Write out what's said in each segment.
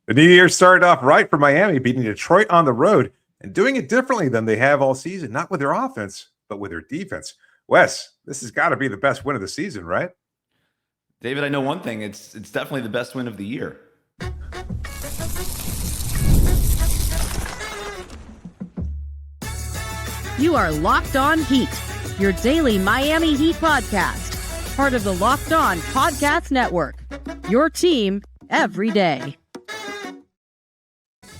The new year started off right for Miami, beating Detroit on the road and doing it differently than they have all season, not with their offense, but with their defense. Wes, this has got to be the best win of the season, right? David, I know one thing. It's definitely the best win of the year. You are Locked On Heat, your daily Miami Heat podcast, part of the Locked On Podcast Network, your team every day.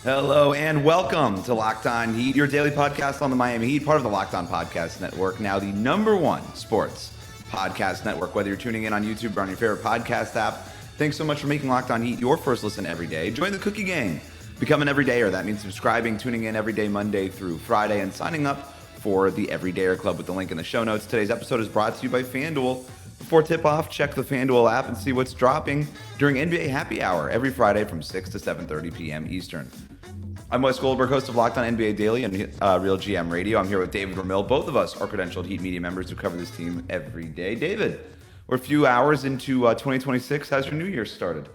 Hello and welcome to Locked On Heat, your daily podcast on the Miami Heat, part of the Locked On Podcast Network, now the #1 sports podcast network. Whether you're tuning in on YouTube or on your favorite podcast app, thanks so much for making Locked On Heat your first listen every day. Join the cookie gang. Become an everydayer. That means subscribing, tuning in every day, Monday through Friday, and signing up for the Everydayer Club with the link in the show notes. Today's episode is brought to you by FanDuel. Before tip-off, check the FanDuel app and see what's dropping during NBA Happy Hour every Friday from 6 to 7:30 p.m. Eastern. I'm Wes Goldberg, host of Locked On NBA Daily and Real GM Radio. I'm here with David Ramil. Both of us are credentialed Heat media members who cover this team every day. David, we're a few hours into 2026. How's your New Year started?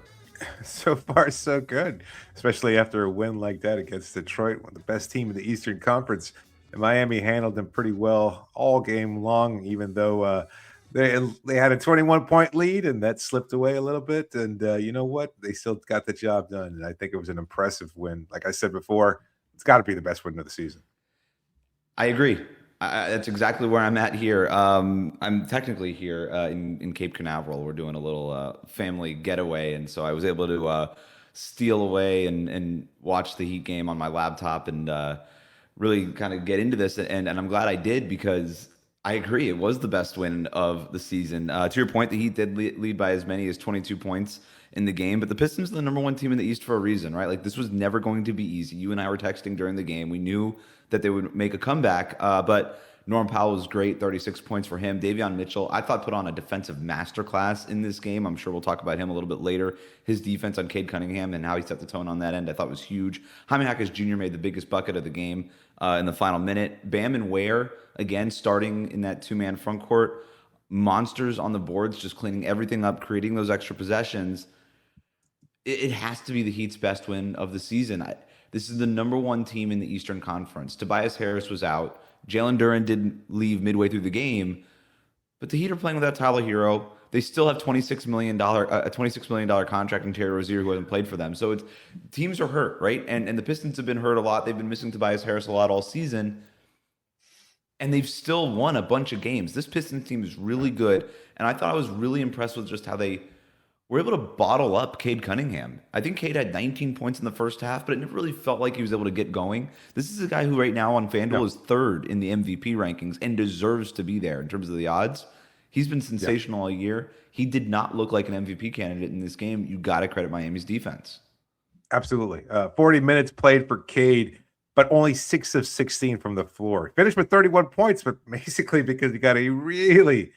So far, so good, especially after a win like that against Detroit, one of the best team in the Eastern Conference. And Miami handled them pretty well all game long, even though they had a 21-point lead, and that slipped away a little bit. And you know what? They still got the job done. And I think it was an impressive win. Like I said before, it's got to be the best win of the season. I agree. That's exactly where I'm at here. I'm technically here in Cape Canaveral. We're doing a little family getaway. And so I was able to steal away and watch the Heat game on my laptop and really kind of get into this. And I'm glad I did, because I agree. It was the best win of the season. To your point, the Heat did lead by as many as 22 points in the game, but the Pistons are the #1 team in the East for a reason, right? Like, this was never going to be easy. You and I were texting during the game. We knew that they would make a comeback, but Norm Powell was great, 36 points for him. Davion Mitchell, I thought, put on a defensive masterclass in this game. I'm sure we'll talk about him a little bit later. His defense on Cade Cunningham and how he set the tone on that end, I thought was huge. Jaime Jaquez Jr. made the biggest bucket of the game in the final minute. Bam and Ware, again, starting in that two-man front court. Monsters on the boards, just cleaning everything up, creating those extra possessions. It has to be the Heat's best win of the season. This is the #1 team in the Eastern Conference. Tobias Harris was out. Jalen Duren didn't leave midway through the game, but the Heat are playing without Tyler Herro. They still have $26 million contract in Terry Rozier, who hasn't played for them. So teams are hurt, right? And the Pistons have been hurt a lot. They've been missing Tobias Harris a lot all season, and they've still won a bunch of games. This Pistons team is really good, and I thought I was really impressed with just how they were able to bottle up Cade Cunningham. I think Cade had 19 points in the first half, but it never really felt like he was able to get going. This is a guy who right now on FanDuel is 3rd in the MVP rankings and deserves to be there in terms of the odds. He's been sensational all year. He did not look like an MVP candidate in this game. You got to credit Miami's defense. Absolutely. 40 minutes played for Cade, but only 6 of 16 from the floor. Finished with 31 points, but basically because he got a really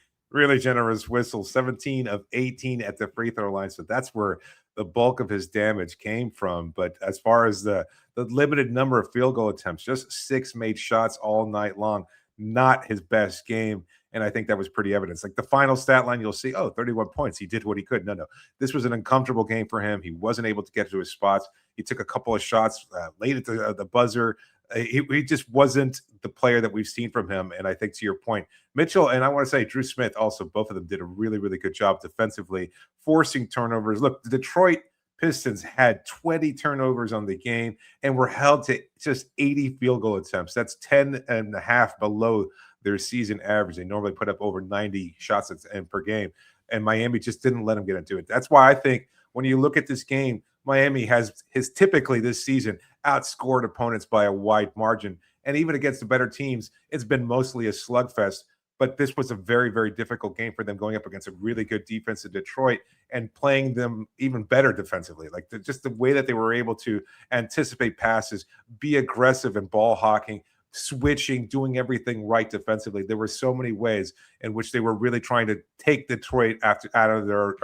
generous whistle, 17 of 18 at the free throw line. So that's where the bulk of his damage came from. But as far as the limited number of field goal attempts, just 6 made shots all night long, not his best game. And I think that was pretty evident. Like the final stat line, you'll see, 31 points. He did what he could. No. This was an uncomfortable game for him. He wasn't able to get to his spots. He took a couple of shots late at the buzzer. He just wasn't the player that we've seen from him. And I think, to your point, Mitchell, and I want to say Dru Smith also, both of them did a really good job defensively, forcing turnovers. Look, the Detroit Pistons had 20 turnovers on the game and were held to just 80 field goal attempts. That's 10 and a half below their season average. They normally put up over 90 shots per game, and Miami just didn't let them get into it. That's why I think when you look at this game, Miami has typically this season outscored opponents by a wide margin. And even against the better teams, it's been mostly a slugfest. But this was a very difficult game for them, going up against a really good defense in Detroit and playing them even better defensively. Like just the way that they were able to anticipate passes, be aggressive in ball hawking, switching, doing everything right defensively. There were so many ways in which they were really trying to take Detroit out of their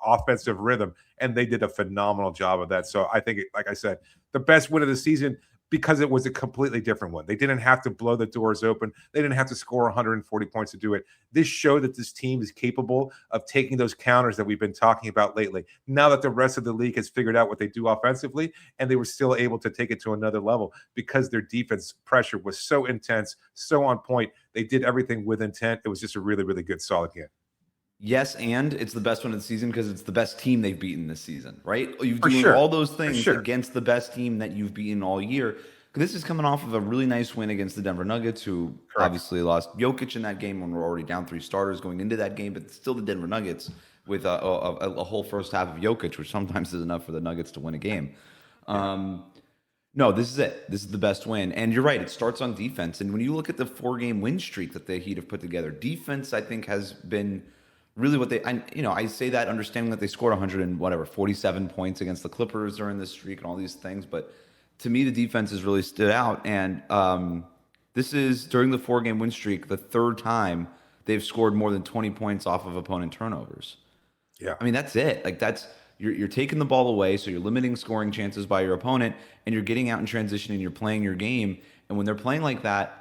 offensive rhythm, and they did a phenomenal job of that. So I think, like I said, the best win of the season, because it was a completely different one. They didn't have to blow the doors open. They didn't have to score 140 points to do it. This showed that this team is capable of taking those counters that we've been talking about lately. Now that the rest of the league has figured out what they do offensively, and they were still able to take it to another level because their defense pressure was so intense, so on point. They did everything with intent. It was just a really, really good, solid game. Yes, and it's the best one of the season because it's the best team they've beaten this season, right? You've For doing sure. all those things sure. against the best team that you've beaten all year. This is coming off of a really nice win against the Denver Nuggets, who Correct. obviously lost Jokic in that game when we're already down 3 starters going into that game, but still the Denver Nuggets with a whole first half of Jokic, which sometimes is enough for the Nuggets to win a game. No, this is it. This is the best win. And you're right, it starts on defense. And when you look at the 4-game win streak that the Heat have put together, defense, I think, has been really what I say that understanding that they scored 47 points against the Clippers during this streak and all these things. But to me, the defense has really stood out. And this is, during the 4-game win streak, the 3rd time they've scored more than 20 points off of opponent turnovers. Yeah. I mean, that's it. Like, that's, you're taking the ball away, so you're limiting scoring chances by your opponent, and you're getting out in transition and you're playing your game. And when they're playing like that,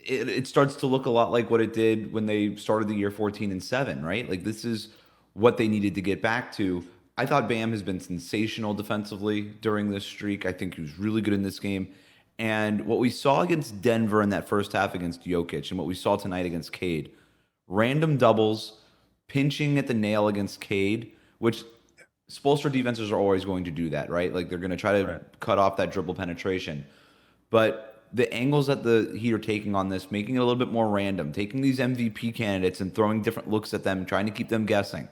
it starts to look a lot like what it did when they started the year 14-7, right? Like, this is what they needed to get back to. I thought Bam has been sensational defensively during this streak. I think he was really good in this game. And what we saw against Denver in that first half against Jokic, and what we saw tonight against Cade, random doubles, pinching at the nail against Cade, which Spoelstra defenses are always going to do that, right? Like, they're going to try to cut off that dribble penetration. But the angles that the Heat are taking on this, making it a little bit more random, taking these MVP candidates and throwing different looks at them, trying to keep them guessing.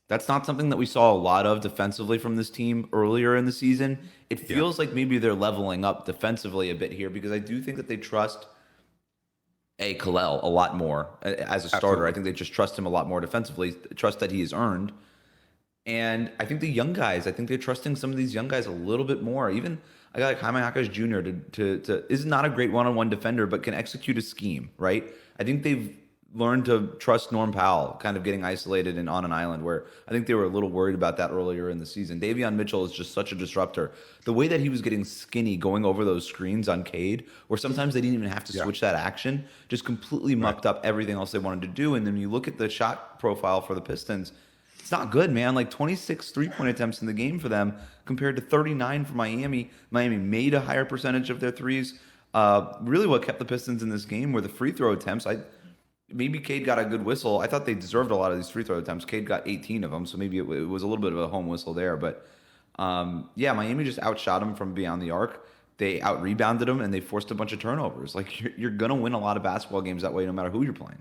That's not something that we saw a lot of defensively from this team earlier in the season. It feels like maybe they're leveling up defensively a bit here, because I do think that they trust Kel'el a lot more as a starter. Absolutely. I think they just trust him a lot more defensively, trust that he has earned. And I think the young guys, I think they're trusting some of these young guys a little bit more. Even a guy like Jaime Jaquez Jr. to is not a great one-on-one defender, but can execute a scheme, right? I think they've learned to trust Norm Powell, kind of getting isolated and on an island, where I think they were a little worried about that earlier in the season. Davion Mitchell is just such a disruptor. The way that he was getting skinny going over those screens on Cade, where sometimes they didn't even have to switch that action, just completely mucked up everything else they wanted to do. And then you look at the shot profile for the Pistons, it's not good, man. Like 26 3-point attempts in the game for them compared to 39 for Miami. Miami made a higher percentage of their threes. Really what kept the Pistons in this game were the free throw attempts. Maybe Cade got a good whistle. I thought they deserved a lot of these free throw attempts. Cade got 18 of them, so maybe it was a little bit of a home whistle there. But Miami just outshot them from beyond the arc. They out-rebounded them, and they forced a bunch of turnovers. Like, you're going to win a lot of basketball games that way no matter who you're playing.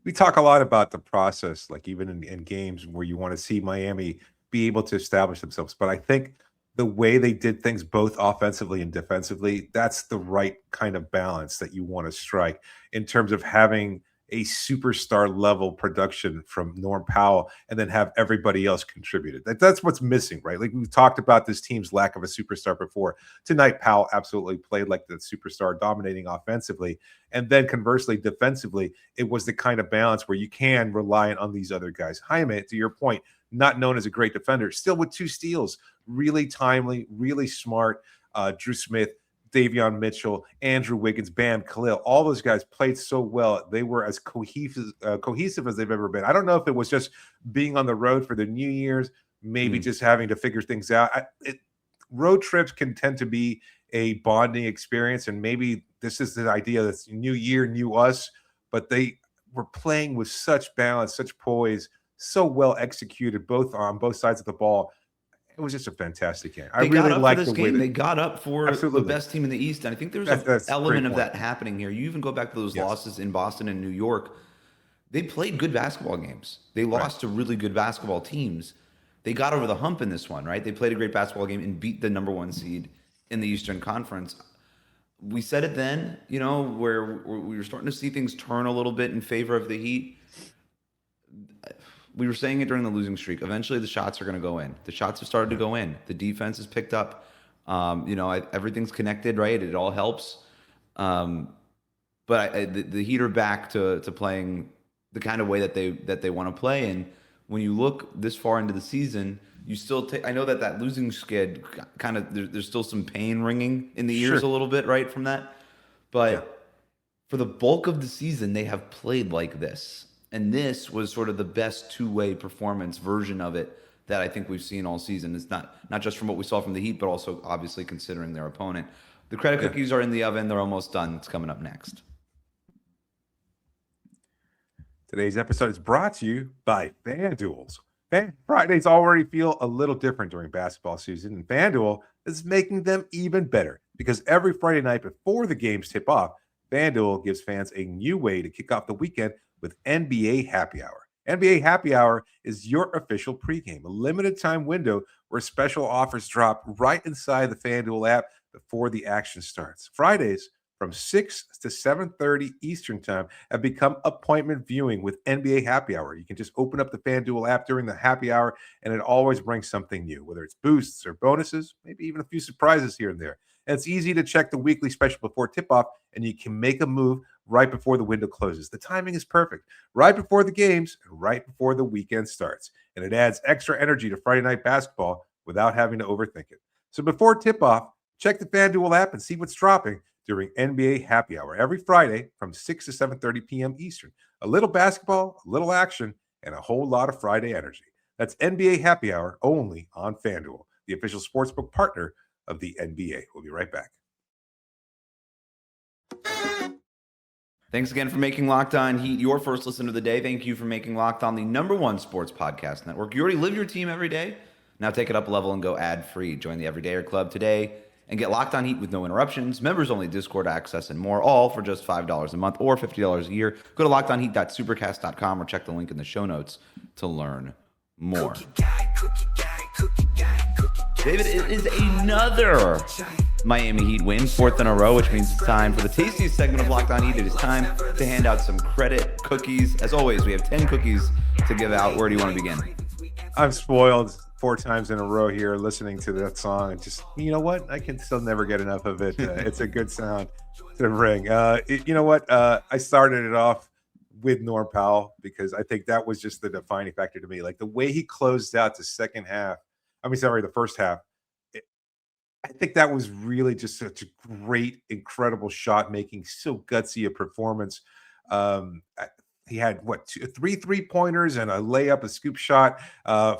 We talk a lot about the process, like even in games where you want to see Miami be able to establish themselves. But I think the way they did things both offensively and defensively, that's the right kind of balance that you want to strike in terms of having a superstar level production from Norm Powell and then have everybody else contributed. That's what's missing, right? Like, we've talked about this team's lack of a superstar before. Tonight, Powell absolutely played like the superstar, dominating offensively. And then conversely, defensively, it was the kind of balance where you can rely on these other guys. Jaime, to your point, not known as a great defender, still with 2 steals, really timely, really smart. Dru Smith, Davion Mitchell, Andrew Wiggins, Bam, Kel'el, all those guys played so well. They were as cohesive as they've ever been. I don't know if it was just being on the road for the New Year's, maybe just having to figure things out. Road trips can tend to be a bonding experience, and maybe this is the idea that's new year, new us, but they were playing with such balance, such poise, so well executed on both sides of the ball. It was just a fantastic game. I really liked the way they got up for the best team in the East. And I think there's an element of that happening here. You even go back to those losses in Boston and New York. They played good basketball games. They lost to really good basketball teams. They got over the hump in this one, right? They played a great basketball game and beat the number 1 seed in the Eastern Conference. We said it then, where we were starting to see things turn a little bit in favor of the Heat. We were saying it during the losing streak. Eventually, the shots are going to go in. The shots have started to go in. The defense has picked up. Everything's connected, right? It all helps. But the Heat are back to playing the kind of way that they want to play. And when you look this far into the season, you still take. I know that losing skid kind of there's still some pain ringing in the ears a little bit, right, from that. But for the bulk of the season, they have played like this, and this was sort of the best two-way performance version of it that I think we've seen all season. It's not just from what we saw from the Heat, but also obviously considering their opponent. The credit cookies are in the oven. They're almost done. It's coming up next. Today's episode is brought to you by FanDuel. Fridays already feel a little different during basketball season, and FanDuel is making them even better because every Friday night before the games tip off, FanDuel gives fans a new way to kick off the weekend with NBA Happy Hour. NBA Happy Hour is your official pregame, a limited time window where special offers drop right inside the FanDuel app before the action starts. Fridays from 6 to 7:30 Eastern time have become appointment viewing with NBA Happy Hour. You can just open up the FanDuel app during the happy hour, and it always brings something new, whether it's boosts or bonuses, maybe even a few surprises here and there. And it's easy to check the weekly special before tip-off, and you can make a move right before the window closes. The timing is perfect, right before the games and right before the weekend starts. And it adds extra energy to Friday night basketball without having to overthink it. So before tip-off, check the FanDuel app and see what's dropping during NBA Happy Hour every Friday from 6 to 7:30 p.m. Eastern. A little basketball, a little action, and a whole lot of Friday energy. That's NBA Happy Hour only on FanDuel, the official sportsbook partner of the NBA. We'll be right back. Thanks again for making Locked On Heat your first listen of the day. Thank you for making Locked On the #1 sports podcast network. You already live your team every day. Now take it up a level and go ad-free. Join the Everydayer Club today and get Locked On Heat with no interruptions, members-only Discord access, and more, all for just $5 a month or $50 a year. Go to lockedonheat.supercast.com or check the link in the show notes to learn more. David, it is another Miami Heat win, 4th in a row, which means it's time for the tastiest segment of Locked On Heat. It is time to hand out some credit cookies. As always, we have 10 cookies to give out. Where do you want to begin? I'm spoiled 4 times in a row here listening to that song, and just, you know what, I can still never get enough of it. It's a good sound to ring. You know what, I started it off with Norm Powell because I think that was just the defining factor to me. Like the way he closed out the the first half, I think that was really just such a great, incredible shot making, so gutsy a performance. He had three 3-pointers and a layup, a scoop shot,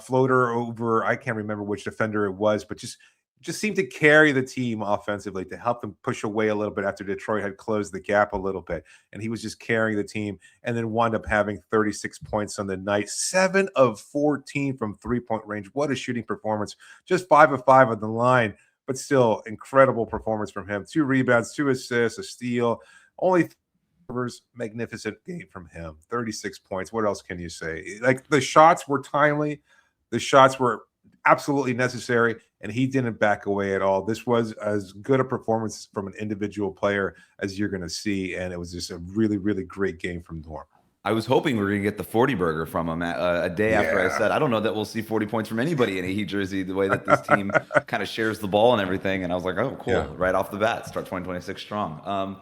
floater over. I can't remember which defender it was, but just seemed to carry the team offensively to help them push away a little bit after Detroit had closed the gap a little bit. And he was just carrying the team, and then wound up having 36 points on the night, 7 of 14 from 3-point range. What a shooting performance. Just 5 of 5 on the line, but still incredible performance from him. 2 rebounds, 2 assists, a steal, only magnificent game from him. 36 points. What else can you say? Like, the shots were timely. The shots were absolutely necessary, and he didn't back away at all. This was as good a performance from an individual player as you're going to see, and it was just a really, really great game from Norm. I was hoping we were going to get the 40 burger from him a day after I said, I don't know that we'll see 40 points from anybody in a Heat jersey, the way that this team kind of shares the ball and everything. And I was like, oh, cool. Yeah. Right off the bat, start 2026 strong.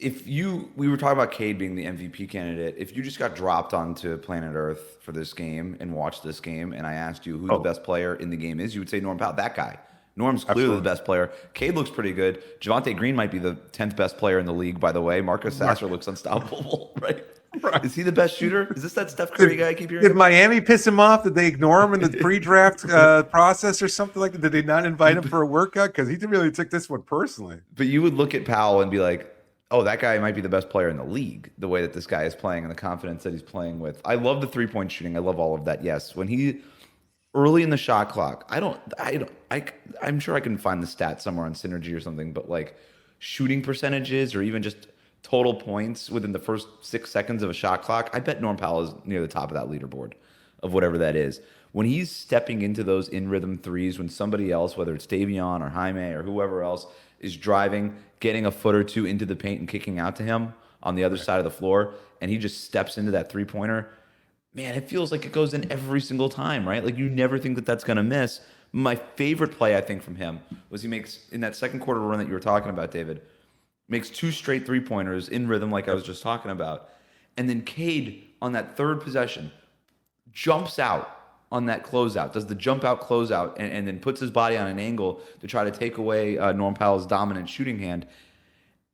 We were talking about Cade being the MVP candidate. If you just got dropped onto planet Earth for this game and watched this game, and I asked you who the best player in the game is, you would say Norm Powell. That guy. Norm's clearly the best player. Cade looks pretty good. Javonte Green might be the 10th best player in the league, by the way. Marcus Sasser looks unstoppable, right? Is he the best shooter? Is this that Steph Curry guy I keep hearing? Did Miami piss him off? Did they ignore him in the pre-draft process or something like that? Did they not invite him for a workout? Because he really took this one personally. But you would look at Powell and be like, oh, that guy might be the best player in the league, the way that this guy is playing and the confidence that he's playing with. I love the 3-point shooting. I love all of that. Yes. When he early in the shot clock, I'm sure I can find the stat somewhere on Synergy or something, but like shooting percentages or even just total points within the first 6 seconds of a shot clock, I bet Norm Powell is near the top of that leaderboard of whatever that is. When he's stepping into those in-rhythm threes, when somebody else, whether it's Davion or Jaime or whoever else, is driving, getting a foot or two into the paint and kicking out to him on the other side of the floor, and he just steps into that 3-pointer, man, it feels like it goes in every single time, right? Like you never think that that's going to miss. My favorite play, I think, from him was he makes, in that second quarter run that you were talking about, David, makes 2 straight 3-pointers in rhythm like I was just talking about. And then Cade, on that third possession, jumps out on that closeout, does the jump out closeout, and then puts his body on an angle to try to take away Norm Powell's dominant shooting hand.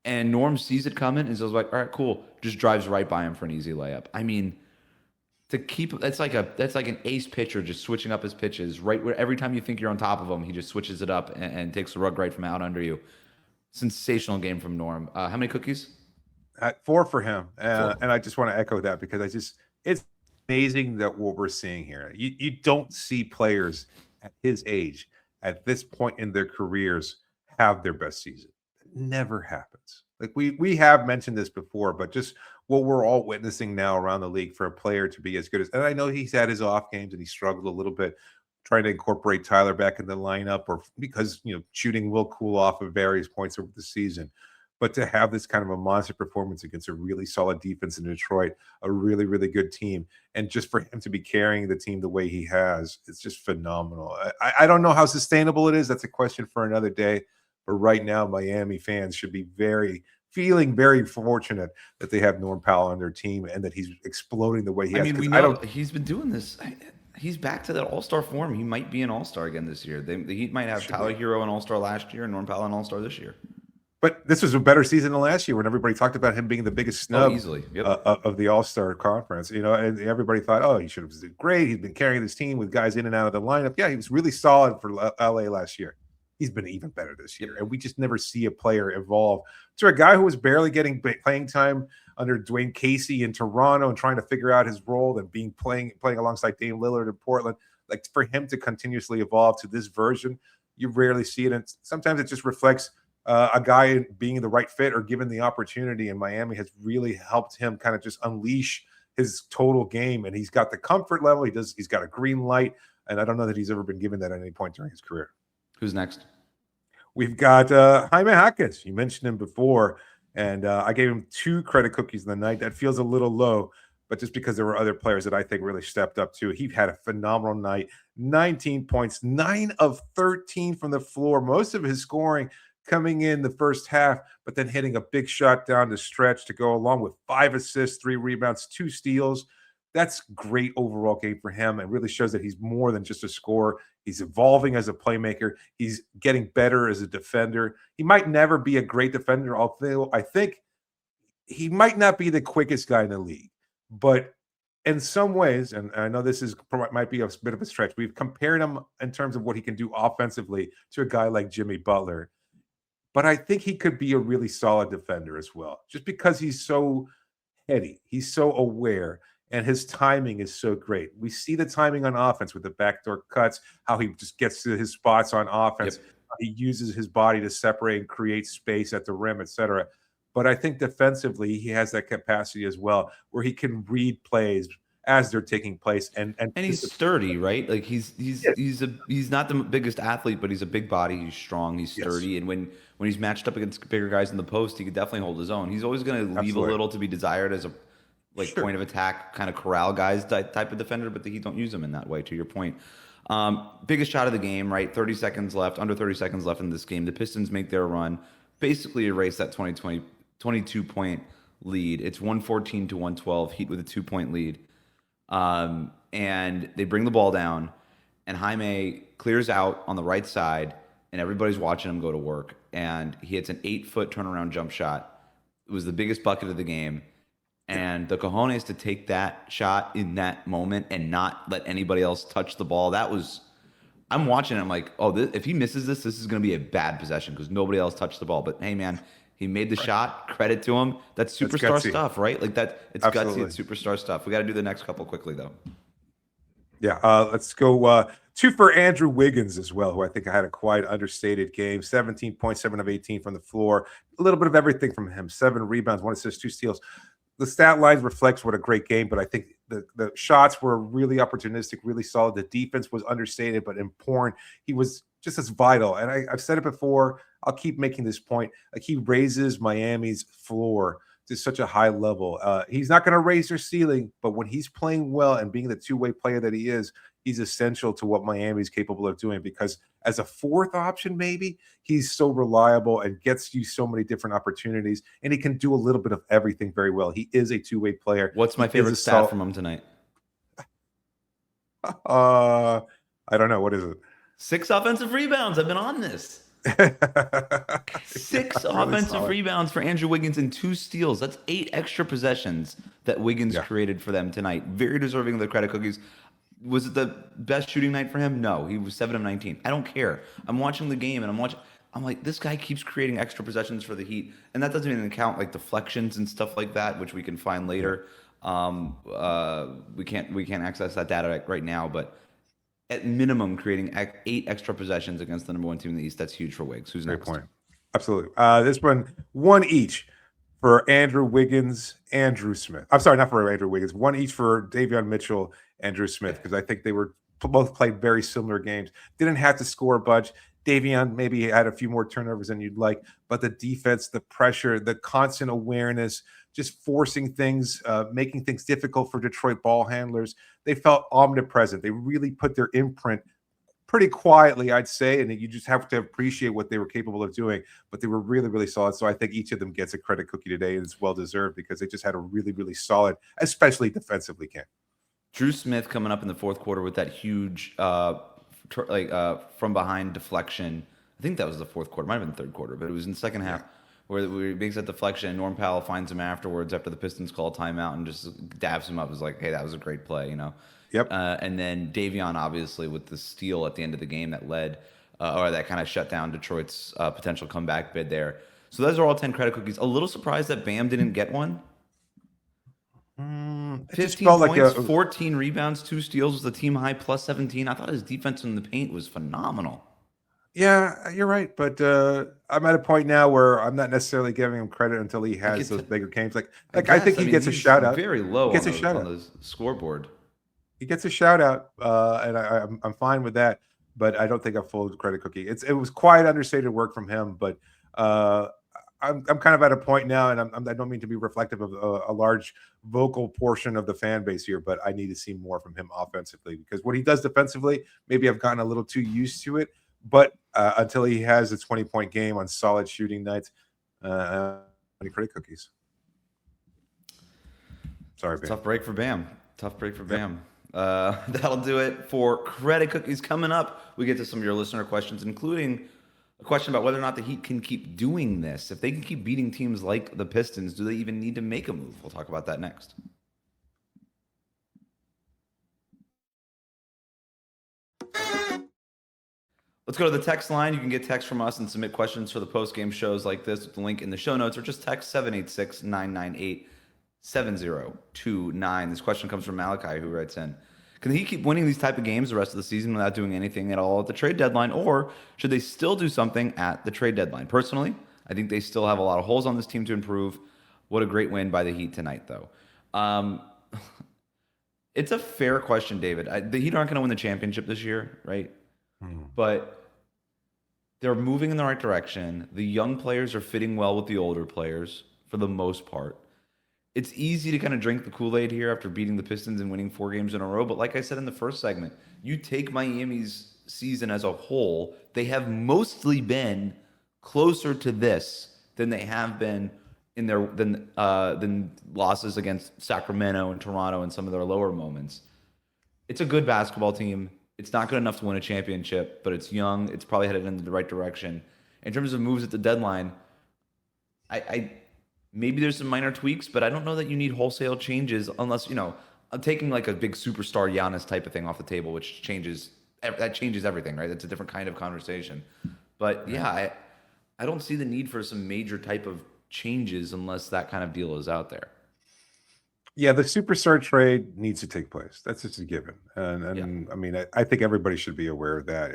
And Norm sees it coming and is like, all right, cool. Just drives right by him for an easy layup. I mean, that's like an ace pitcher just switching up his pitches right where every time you think you're on top of him, he just switches it up and takes the rug right from out under you. Sensational game from Norm. How many cookies? 4 for him. 4. And I just want to echo that because it's amazing that what we're seeing here. You don't see players at his age, at this point in their careers, have their best season. It never happens. Like we have mentioned this before, but just what we're all witnessing now around the league for a player to be as good as, and I know he's had his off games and he struggled a little bit trying to incorporate Tyler back in the lineup, or because shooting will cool off at various points over the season. But to have this kind of a monster performance against a really solid defense in Detroit, a really, really good team, and just for him to be carrying the team the way he has, it's just phenomenal. I don't know how sustainable it is. That's a question for another day. But right now, Miami fans should be feeling very fortunate that they have Norm Powell on their team and that he's exploding the way he has. I mean, we know he's been doing this. He's back to that all-star form. He might be an all-star again this year. The Heat might have Tyler Herro an all-star last year and Norm Powell an all-star this year. But this was a better season than last year when everybody talked about him being the biggest snub easily. Yep. Of the All-Star conference. And everybody thought, oh, he should have been great. He's been carrying this team with guys in and out of the lineup. Yeah, he was really solid for LA last year. He's been even better this year. And we just never see a player evolve to a guy who was barely getting playing time under Dwayne Casey in Toronto and trying to figure out his role and playing alongside Dame Lillard in Portland. Like, for him to continuously evolve to this version, you rarely see it. And sometimes it just reflects a guy being the right fit or given the opportunity. And Miami has really helped him kind of just unleash his total game. And he's got the comfort level. He's got a green light. And I don't know that he's ever been given that at any point during his career. Who's next? We've got Jaime Jaquez. You mentioned him before, and I gave him 2 credit cookies in the night. That feels a little low, but just because there were other players that I think really stepped up too. He had a phenomenal night. 19 points, 9 of 13 from the floor. Most of his scoring coming in the first half, but then hitting a big shot down the stretch to go along with 5 assists, 3 rebounds, 2 steals. That's great overall game for him. It really shows that he's more than just a scorer. He's evolving as a playmaker. He's getting better as a defender. He might never be a great defender, although I think he might not be the quickest guy in the league. But in some ways, and I know this might be a bit of a stretch, we've compared him in terms of what he can do offensively to a guy like Jimmy Butler. But I think he could be a really solid defender as well, just because he's so heady. He's so aware. And his timing is so great. We see the timing on offense with the backdoor cuts, how he just gets to his spots on offense. Yep. He uses his body to separate and create space at the rim, etc. But I think defensively, he has that capacity as well, where he can read plays as they're taking place. And he's sturdy, right? Like he's not the biggest athlete, but he's a big body. He's strong. He's sturdy. Yes. And when he's matched up against bigger guys in the post, he could definitely hold his own. He's always going to leave a little to be desired as a point of attack, kind of corral guys type of defender, but you don't use them in that way, to your point. Biggest shot of the game, right? under 30 seconds left in this game. The Pistons make their run, basically erase that 22-point lead. It's 114 to 112, Heat with a 2-point lead. And they bring the ball down, and Jaime clears out on the right side, and everybody's watching him go to work. And he hits an 8-foot turnaround jump shot. It was the biggest bucket of the game. And the cojones to take that shot in that moment and not let anybody else touch the ball. I'm watching it. I'm like, if he misses this is going to be a bad possession because nobody else touched the ball. But hey, man, he made the shot. Credit to him. That's superstar stuff, right? Like that. It's Absolutely. Gutsy. It's superstar stuff. We got to do the next couple quickly, though. Yeah. Let's go 2 for Andrew Wiggins as well, who I think had a quite understated game. 17.7 of 18 from the floor. A little bit of everything from him. 7 rebounds, 1 assist, 2 steals. The stat line reflects what a great game, but I think the shots were really opportunistic, really solid. The defense was understated, but important. He was just as vital. And I've said it before. I'll keep making this point. Like, he raises Miami's floor to such a high level. He's not going to raise their ceiling, but when he's playing well and being the two-way player that he is, he's essential to what Miami is capable of doing, because as a 4th option, maybe, he's so reliable and gets you so many different opportunities, and he can do a little bit of everything very well. He is a two-way player. What's my favorite stat from him tonight? I don't know. What is it? 6 offensive rebounds. I've been on this. 6 Yeah, really offensive solid. rebounds for Andrew Wiggins and 2 steals. That's 8 extra possessions that Wiggins created for them tonight. Very deserving of the credit cookies. Was it the best shooting night for him? No, he was 7 of 19. I don't care. I'm watching the game and I'm like, this guy keeps creating extra possessions for the Heat, and that doesn't even count like deflections and stuff like that, which we can find later. We can't access that data right now, but at minimum, creating 8 extra possessions against the number 1 team in the East. That's huge for Wiggs. Who's Great next? point. Absolutely. This one each for Andrew Wiggins and Dru Smith. I'm sorry, not for Andrew Wiggins. One each for Davion Mitchell and Dru Smith, because I think they were both played very similar games. Didn't have to score a bunch. Davion maybe had a few more turnovers than you'd like, but the defense, the pressure, the constant awareness, just forcing things, making things difficult for Detroit ball handlers. They felt omnipresent. They really put their imprint pretty quietly, I'd say, and you just have to appreciate what they were capable of doing. But they were really, really solid. So I think each of them gets a credit cookie today, and it's well deserved because they just had a really, really solid, especially defensively, Ken. Dru Smith coming up in the fourth quarter with that huge from behind deflection. I think that was the fourth quarter. Might have been the third quarter, but it was in the second half where he makes that deflection, and Norm Powell finds him afterwards after the Pistons call a timeout and just dabs him up. It's like, hey, that was a great play, you know? Yep. And then Davion, obviously, with the steal at the end of the game that led, or that kind of shut down Detroit's potential comeback bid there. So those are all 10 credit cookies. A little surprised that Bam didn't get one. 15 points, 14 rebounds, 2 steals was the team high, plus 17. I thought his defense in the paint was phenomenal. Yeah, you're right. But I'm at a point now where I'm not necessarily giving him credit until he has those bigger games. I think he gets a shout out. Very low on the scoreboard. He gets a shout out, and I'm fine with that. But I don't think a full credit cookie. It was quiet, understated work from him. But I'm kind of at a point now, and I don't mean to be reflective of a large vocal portion of the fan base here, but I need to see more from him offensively, because what he does defensively, maybe I've gotten a little too used to it. But until he has a 20-point game on solid shooting nights, any credit cookies. Sorry, Bam. Tough break for Bam. That'll do it for credit cookies. Coming up, we get to some of your listener questions, including a question about whether or not the Heat can keep doing this. If they can keep beating teams like the Pistons, do they even need to make a move? We'll talk about that next. Let's go to the text line. You can get text from us and submit questions for the post-game shows like this with the link in the show notes, or just text 786-998-7029. This question comes from Malachi, who writes in, can the Heat keep winning these type of games the rest of the season without doing anything at all at the trade deadline, or should they still do something at the trade deadline? Personally, I think they still have a lot of holes on this team to improve. What a great win by the Heat tonight, though. It's a fair question, David. The Heat aren't going to win the championship this year, right? But they're moving in the right direction. The young players are fitting well with the older players for the most part. It's easy to kind of drink the Kool-Aid here after beating the Pistons and winning 4 games in a row. But like I said in the first segment, you take Miami's season as a whole, they have mostly been closer to this than they have been in their than losses against Sacramento and Toronto and some of their lower moments. It's a good basketball team. It's not good enough to win a championship, but it's young. It's probably headed in the right direction. In terms of moves at the deadline, I maybe there's some minor tweaks, but I don't know that you need wholesale changes unless, I'm taking like a big superstar Giannis type of thing off the table, which changes everything, right? That's a different kind of conversation. But yeah, I don't see the need for some major type of changes unless that kind of deal is out there. Yeah, the superstar trade needs to take place. That's just a given. And I mean, I think everybody should be aware of that.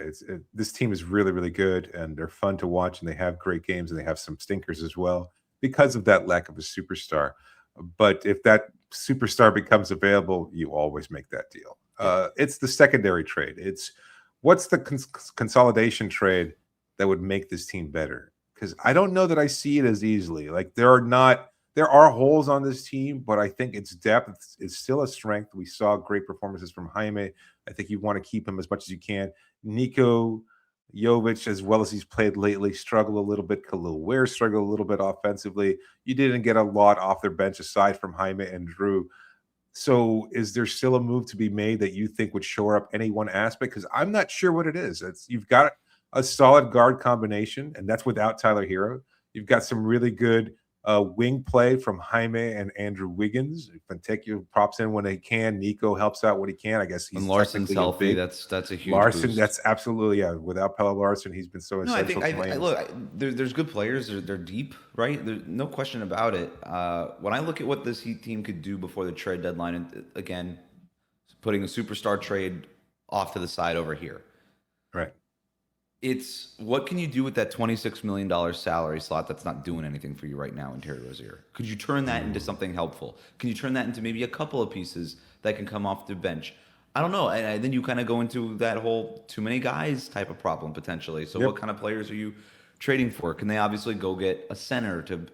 This team is really, really good, and they're fun to watch, and they have great games, and they have some stinkers as well because of that lack of a superstar. But if that superstar becomes available, you always make that deal. It's the secondary trade. It's what's the consolidation trade that would make this team better? Because I don't know that I see it as easily. Like there are holes on this team, but I think its depth is still a strength. We saw great performances from Jaime. I think you want to keep him as much as you can. Nico Jovic, as well as he's played lately, struggled a little bit. Kel'el Ware struggled a little bit offensively. You didn't get a lot off their bench aside from Jaime and Dru. So is there still a move to be made that you think would shore up any one aspect? Because I'm not sure what it is. You've got a solid guard combination, and that's without Tyler Herro. You've got some really good wing play from Jaime and Andrew Wiggins. Fontecchio pops in when he can. Nico helps out when he can. I guess he's When Larson's technically healthy, big. that's a huge Larson, boost. that's absolutely Without Pelle Larson, he's been so No, I essential. think look, there's good players. They're deep, right? There's no question about it. When I look at what this Heat team could do before the trade deadline, and again, putting a superstar trade off to the side over here, right? It's what can you do with that $26 million salary slot that's not doing anything for you right now in Terry Rozier? Could you turn that into something helpful? Can you turn that into maybe a couple of pieces that can come off the bench? I don't know. And then you kind of go into that whole too many guys type of problem potentially. So what kind of players are you trading for? Can they obviously go get a center to,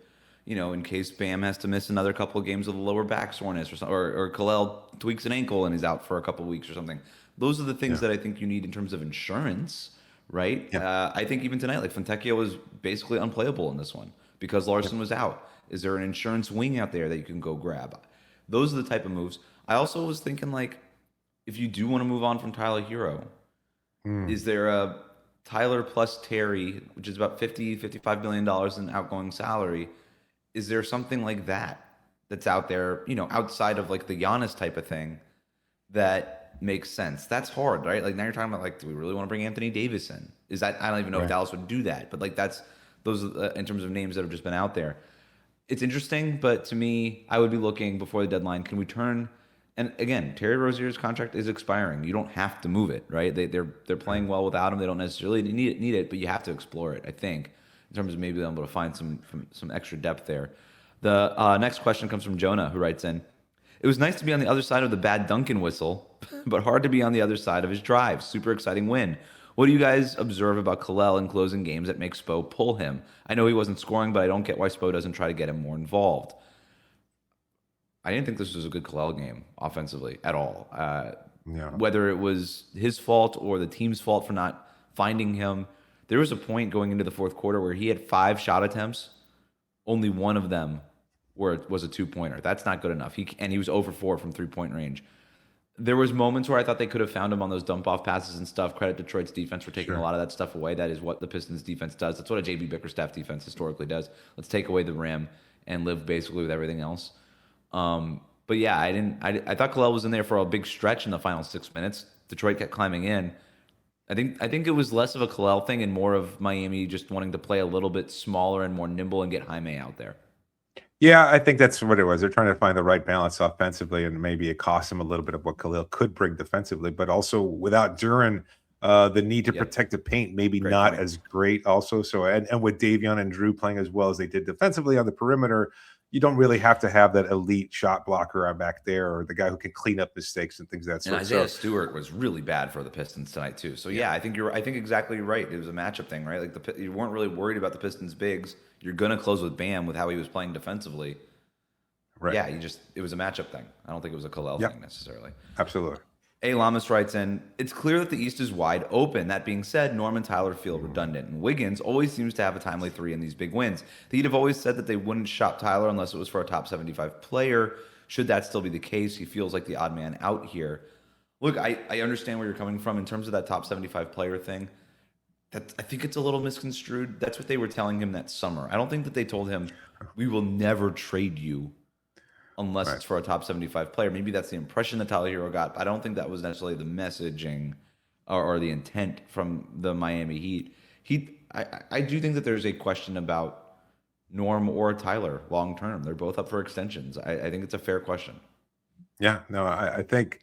in case Bam has to miss another couple of games with a lower back soreness or Kel'el tweaks an ankle and is out for a couple of weeks or something. Those are the things that I think you need in terms of insurance. Right. I think even tonight, like Fontecchio was basically unplayable in this one because Larson was out. Is there an insurance wing out there that you can go grab? Those are the type of moves. I also was thinking, like, if you do want to move on from Tyler Herro, is there a Tyler plus Terry, which is about $55 million in outgoing salary? Is there something like that's out there, outside of like the Giannis type of thing that makes sense? That's hard, right? Like now you're talking about like, do we really want to bring Anthony Davis in? Is that, I don't even know if Dallas would do that, but like those in terms of names that have just been out there. It's interesting, but to me, I would be looking before the deadline. Can we turn? And again, Terry Rozier's contract is expiring. You don't have to move it, right? They're playing well without him. They don't necessarily need it, but you have to explore it, I think, in terms of maybe being able to find some extra depth there. The next question comes from Jonah, who writes in, "It was nice to be on the other side of the bad Duncan whistle, but hard to be on the other side of his drive. Super exciting win. What do you guys observe about Kel'el in closing games that makes Spo pull him? I know he wasn't scoring, but I don't get why Spo doesn't try to get him more involved." I didn't think this was a good Kel'el game offensively at all. Whether it was his fault or the team's fault for not finding him, there was a point going into the fourth quarter where he had 5 shot attempts. Only one of them was a 2-pointer. That's not good enough. He was 0 for 4 from 3-point range. There was moments where I thought they could have found him on those dump-off passes and stuff. Credit Detroit's defense for taking a lot of that stuff away. That is what the Pistons defense does. That's what a JB Bickerstaff defense historically does. Let's take away the rim and live basically with everything else. But yeah, I thought Kel'el was in there for a big stretch in the final 6 minutes. Detroit kept climbing in. I think it was less of a Kel'el thing and more of Miami just wanting to play a little bit smaller and more nimble and get Jaime out there. Yeah, I think that's what it was. They're trying to find the right balance offensively, and maybe it cost them a little bit of what Kel'el could bring defensively, but also without Duren, the need to protect the paint maybe great not point. As great also. So and with Davion and Dru playing as well as they did defensively on the perimeter, you don't really have to have that elite shot blocker out back there or the guy who can clean up mistakes and things of that sort. And Isaiah Stewart was really bad for the Pistons tonight too. So yeah, I think exactly right. It was a matchup thing, right? Like you weren't really worried about the Pistons bigs. You're gonna close with Bam with how he was playing defensively. Right. Yeah, it was a matchup thing. I don't think it was a Kel'el thing necessarily. Absolutely. A. Lamas writes in, "It's clear that the East is wide open. That being said, Norm and Tyler feel redundant, and Wiggins always seems to have a timely 3 in these big wins. The Heat have always said that they wouldn't shop Tyler unless it was for a top 75 player. Should that still be the case? He feels like the odd man out here." Look, I understand where you're coming from in terms of that top 75 player thing. I think it's a little misconstrued. That's what they were telling him that summer. I don't think that they told him, "We will never trade you unless it's for a top 75 player." Maybe that's the impression that Tyler Herro got, but I don't think that was necessarily the messaging or the intent from the Miami Heat. I do think that there's a question about Norm or Tyler long term. They're both up for extensions. I think it's a fair question. Yeah, no, I think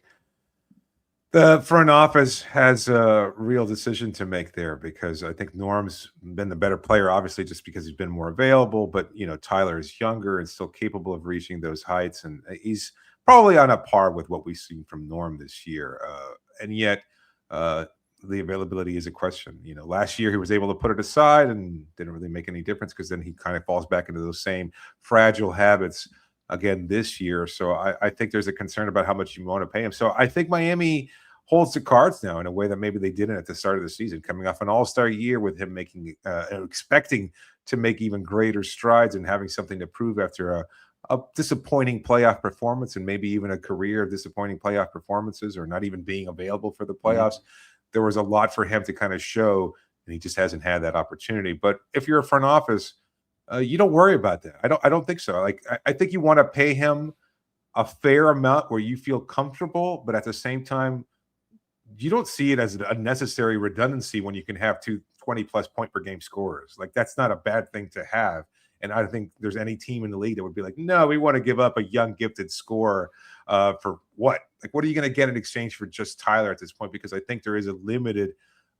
the front office has a real decision to make there because I think Norm's been the better player, obviously, just because he's been more available. But, Tyler is younger and still capable of reaching those heights. And he's probably on a par with what we've seen from Norm this year. And yet the availability is a question. Last year he was able to put it aside and didn't really make any difference because then he kind of falls back into those same fragile habits again this year. So I think there's a concern about how much you want to pay him. So I think Miami holds the cards now in a way that maybe they didn't at the start of the season, coming off an all-star year with him making expecting to make even greater strides and having something to prove after a disappointing playoff performance and maybe even a career of disappointing playoff performances or not even being available for the playoffs. There was a lot for him to kind of show, and he just hasn't had that opportunity. But if you're a front office, you don't worry about that. I don't think so. Like I think you want to pay him a fair amount where you feel comfortable, but at the same time, you don't see it as a necessary redundancy when you can have 20+ point per game scorers. Like that's not a bad thing to have. And I don't think there's any team in the league that would be like, no, we want to give up a young gifted scorer for what? Like, what are you going to get in exchange for just Tyler at this point? Because I think there is a limited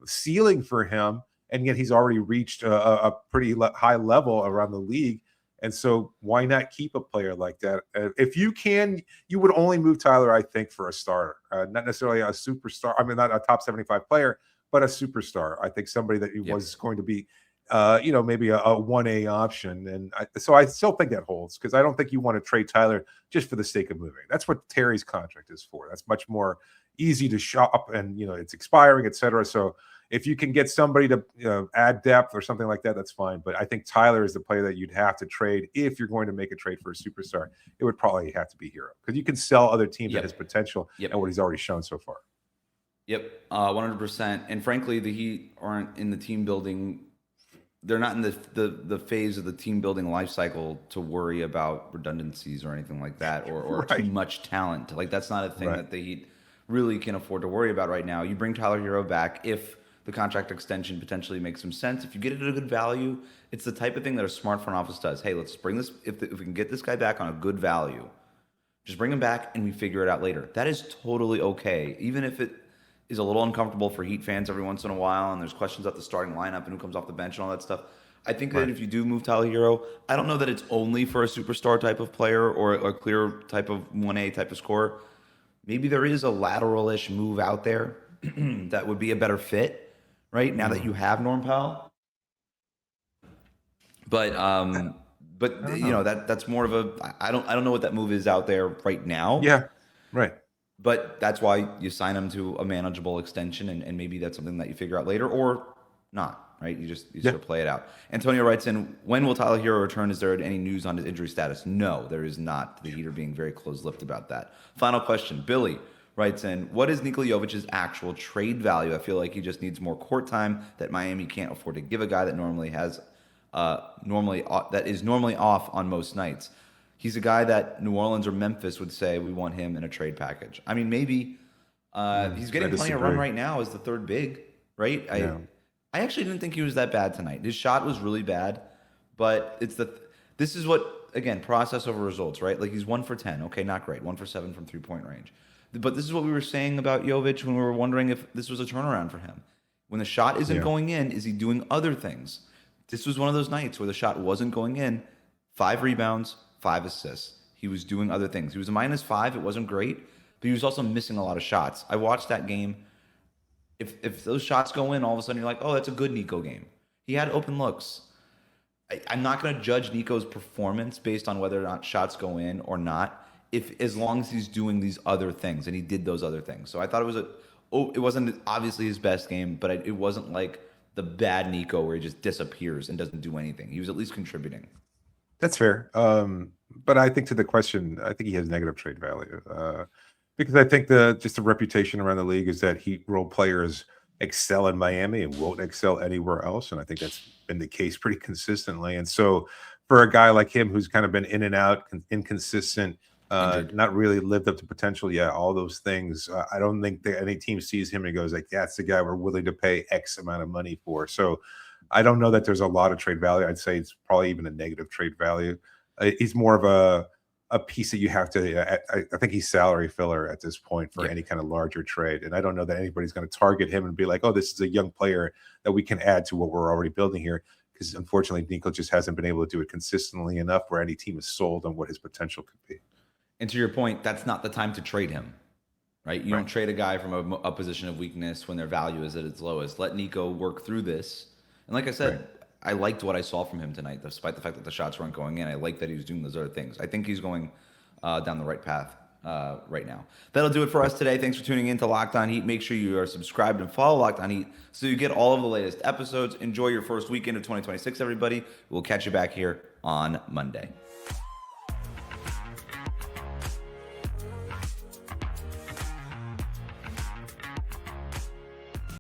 ceiling for him, and yet he's already reached a pretty high level around the league. And so why not keep a player like that? If you can, you would only move Tyler, I think, for a starter, not necessarily a superstar. I mean, not a top 75 player, but a superstar. I think somebody that was going to be, maybe a 1A option. And so I still think that holds, because I don't think you want to trade Tyler just for the sake of moving. That's what Terry's contract is for. That's much more easy to shop, and, it's expiring, et cetera. So if you can get somebody to add depth or something like that, that's fine. But I think Tyler is the player that you'd have to trade if you're going to make a trade for a superstar. It would probably have to be Herro, because you can sell other teams at his potential and what he's already shown so far. 100%. And frankly, the Heat aren't in the team building. They're not in the phase of the team building life cycle to worry about redundancies or anything like that, or too much talent. Like that's not a thing that the Heat really can afford to worry about right now. You bring Tyler Herro back if the contract extension potentially makes some sense. If you get it at a good value, it's the type of thing that a smart front office does. Hey, let's bring this. If we can get this guy back on a good value, just bring him back and we figure it out later. That is totally okay. Even if it is a little uncomfortable for Heat fans every once in a while, and there's questions about the starting lineup and who comes off the bench and all that stuff. I think that if you do move Tyler Herro, I don't know that it's only for a superstar type of player or a clear type of 1A type of scorer. Maybe there is a lateral-ish move out there that would be a better fit. Right now that you have Norm Powell, but that's more of a I don't know what that move is out there right now. Yeah, right. But that's why you sign him to a manageable extension, and maybe that's something that you figure out later or not. Right? You sort of play it out. Antonio writes in, when will Tyler Herro return? Is there any news on his injury status? No, there is not. The Heat are being very close-lipped about that. Final question, Billy writes in, what is Nikola Jovic's actual trade value? I feel like he just needs more court time that Miami can't afford to give a guy that that is normally off on most nights. He's a guy that New Orleans or Memphis would say we want him in a trade package. I mean, maybe he's getting plenty of run right now as the third big, right? I actually didn't think he was that bad tonight. His shot was really bad, but this is what, again, process over results, right? Like he's 1 for 10. Okay, not great. 1 for 7 from 3-point range. But this is what we were saying about Jovic when we were wondering if this was a turnaround for him. When the shot isn't going in, is he doing other things? This was one of those nights where the shot wasn't going in. 5 rebounds, 5 assists. He was doing other things. He was a -5. It wasn't great, but he was also missing a lot of shots. I watched that game. If those shots go in, all of a sudden you're like, oh, that's a good Nico game. He had open looks. I'm not going to judge Nico's performance based on whether or not shots go in or not, as long as he's doing these other things, and he did those other things. So I thought it wasn't obviously his best game, but it wasn't like the bad Nico where he just disappears and doesn't do anything. He was at least contributing. That's fair. But I think to the question, I think he has negative trade value because I think the reputation around the league is that Heat role players excel in Miami and won't excel anywhere else. And I think that's been the case pretty consistently. And so for a guy like him, who's kind of been in and out, inconsistent, not really lived up to potential. Yeah, all those things. I don't think that any team sees him and goes like, that's the guy we're willing to pay X amount of money for. So I don't know that there's a lot of trade value. I'd say it's probably even a negative trade value. He's more of a piece that you have to, I think he's salary filler at this point for any kind of larger trade. And I don't know that anybody's going to target him and be like, oh, this is a young player that we can add to what we're already building here. Because unfortunately, Nico just hasn't been able to do it consistently enough where any team is sold on what his potential could be. And to your point, that's not the time to trade him, right? You don't trade a guy from a position of weakness when their value is at its lowest. Let Nico work through this. And like I said, I liked what I saw from him tonight, despite the fact that the shots weren't going in. I like that he was doing those other things. I think he's going down the right path right now. That'll do it for us today. Thanks for tuning in to Locked On Heat. Make sure you are subscribed and follow Locked On Heat so you get all of the latest episodes. Enjoy your first weekend of 2026, everybody. We'll catch you back here on Monday.